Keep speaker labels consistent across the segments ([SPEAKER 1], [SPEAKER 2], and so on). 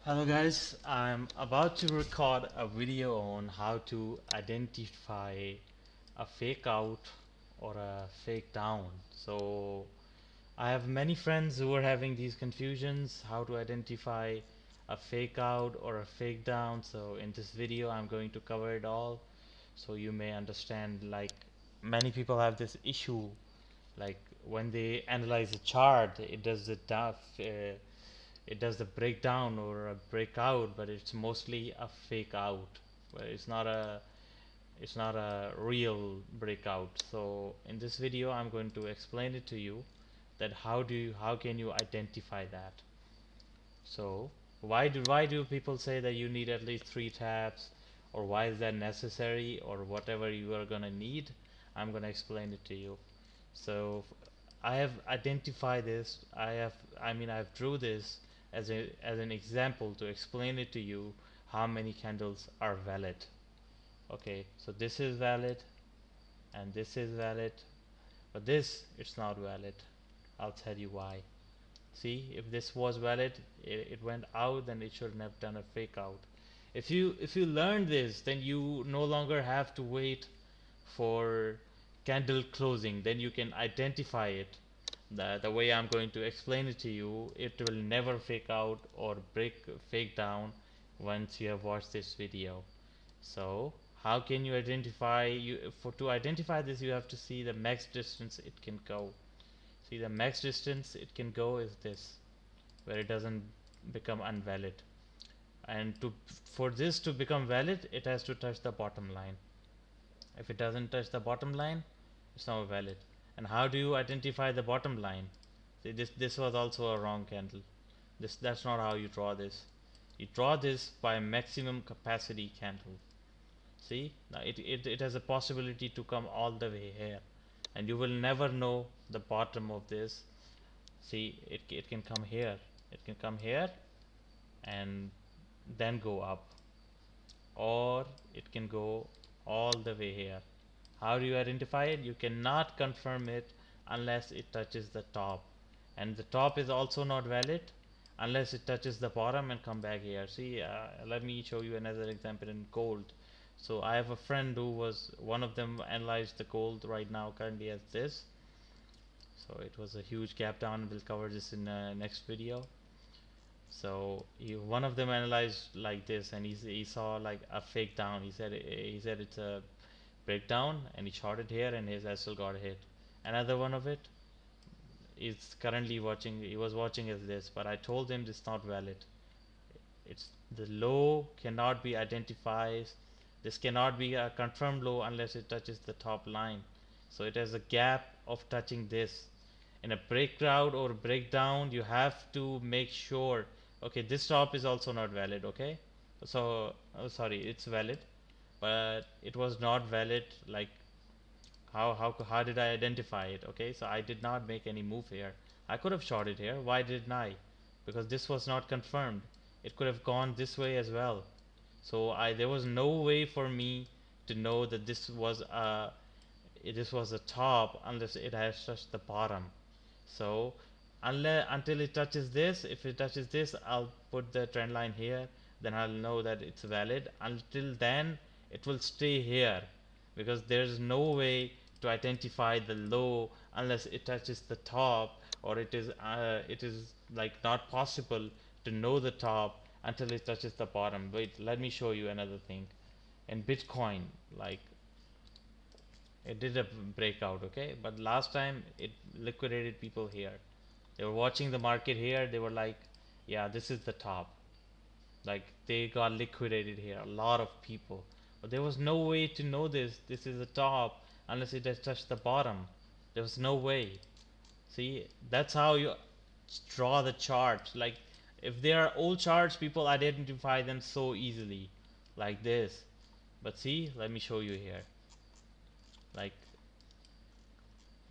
[SPEAKER 1] Hello guys, I'm about to record a video on how to identify a fake out or a fake down. So I have many friends who are having these confusions how to identify a fake out or a fake down. So in this video I'm going to cover it all so you may understand. Like, many people have this issue, like when they analyze a chart it does the breakdown or a breakout, but it's mostly a fake out. But it's not a real breakout. So in this video I'm going to explain it to you that how can you identify that. So why do people say that you need at least 3 taps, or why is that necessary, or whatever you are gonna need? I'm gonna explain it to you. So I have identified this. I've drew this as an example to explain it to you how many candles are valid. Okay, so this is valid and this is valid, but this it's not valid. I'll tell you why. See, if this was valid, it went out, then it shouldn't have done a fake out. If you learn this, then you no longer have to wait for candle closing. Then you can identify it. The way I'm going to explain it to you, it will never fake out or fake down once you have watched this video. So how can you identify, to identify this you have to see the max distance it can go. See, the max distance it can go is this, where it doesn't become invalid. And for this to become valid, it has to touch the bottom line. If it doesn't touch the bottom line, it's not valid. And how do you identify the bottom line? See, this was also a wrong candle. That's not how you draw this. You draw this by maximum capacity candle. See, now it has a possibility to come all the way here, and you will never know the bottom of this. See, it can come here, it can come here and then go up, or it can go all the way here. How do you identify it? You cannot confirm it unless it touches the top, and the top is also not valid unless it touches the bottom and come back here. See, let me show you another example in gold. So I have a friend who was one of them analyzed the gold right now currently as this. So it was a huge gap down. We'll cover this in the next video. So one of them analyzed like this, and he saw like a fake down. He said it's a breakdown, and he shorted here, and his SL got hit. Another one of it is currently watching. He was watching as this, but I told him this is not valid. It's the low cannot be identified. This cannot be a confirmed low unless it touches the top line. So it has a gap of touching this. In a breakout or breakdown, you have to make sure. Okay, this top is also not valid. Okay, so sorry, it's valid, but it was not valid. Like, how did I identify it? Okay, so I did not make any move here. I could have shot it here. Why didn't I? Because this was not confirmed. It could have gone this way as well. So I there was no way for me to know that this was a top unless it has touched the bottom. So until it touches this, if it touches this, I'll put the trend line here, then I'll know that it's valid. Until then, it will stay here, because there's no way to identify the low unless it touches the top, or it is like not possible to know the top until it touches the bottom. Wait, let me show you another thing. In Bitcoin, like, it did a breakout, okay, but last time it liquidated people here. They were watching the market here, they were like, yeah, this is the top. Like, they got liquidated here, a lot of people. But there was no way to know this is the top unless it has touched the bottom. There was no way. See, that's how you draw the chart. Like, if there are old charts, people identify them so easily, like this. But see, let me show you here. Like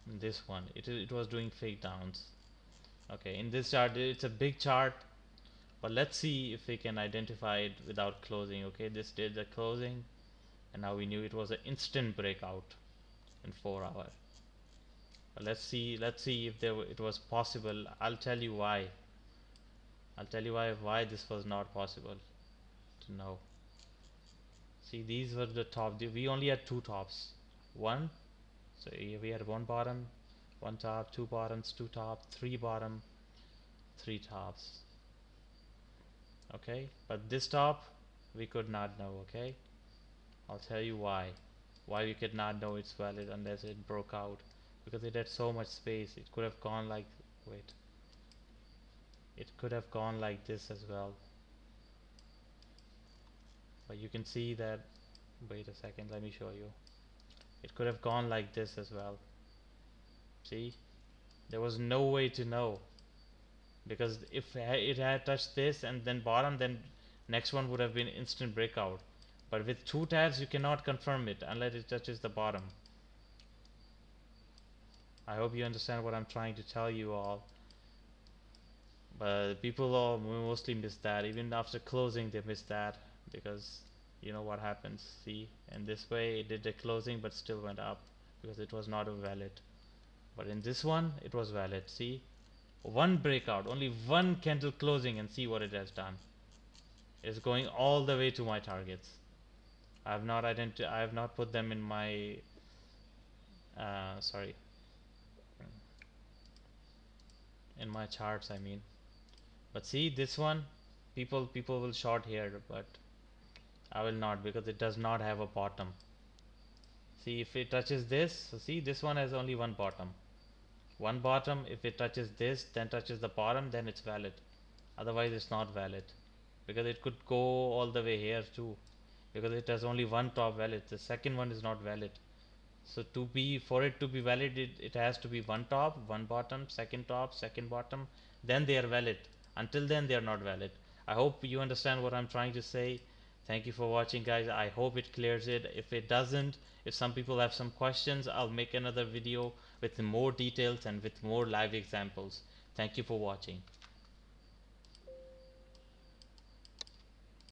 [SPEAKER 1] this one, it was doing fake downs. Okay, in this chart, it's a big chart, but let's see if we can identify it without closing. Okay, this did the closing, and now we knew it was an instant breakout in 4 hours. But let's see if it was possible. I'll tell you why. I'll tell you why this was not possible to know. See, these were the top. We only had two tops. One, so we had one bottom, one top, two bottoms, two top, three bottom, three tops. Okay, but this top we could not know. Okay, I'll tell you why. Why we could not know it's valid unless it broke out, because it had so much space. It could have gone like, wait, it could have gone like this as well. But you can see that, wait a second, let me show you. It could have gone like this as well. See, there was no way to know, because if it had touched this and then bottom, then next one would have been instant breakout. But with two tabs you cannot confirm it unless it touches the bottom. I hope you understand what I'm trying to tell you all. But people all mostly miss that. Even after closing they miss that, because you know what happens. See, in this way it did the closing but still went up because it was not a valid. But in this one it was valid. See, one breakout, only one candle closing, and see what it has done. It's going all the way to my targets. I have not put them in my sorry, in my charts I mean. But see, this one, people will short here, but I will not, because it does not have a bottom. See, if it touches this, so see, this one has only one bottom. One bottom. If it touches this, then touches the bottom, then it's valid. Otherwise it's not valid, because it could go all the way here too, because it has only one top valid. The second one is not valid. So for it to be valid, it has to be one top, one bottom, second top, second bottom, then they are valid. Until then they are not valid. I hope you understand what I'm trying to say. Thank you for watching, guys. I hope it clears it. If it doesn't, if some people have some questions, I'll make another video with more details and with more live examples. Thank you for watching.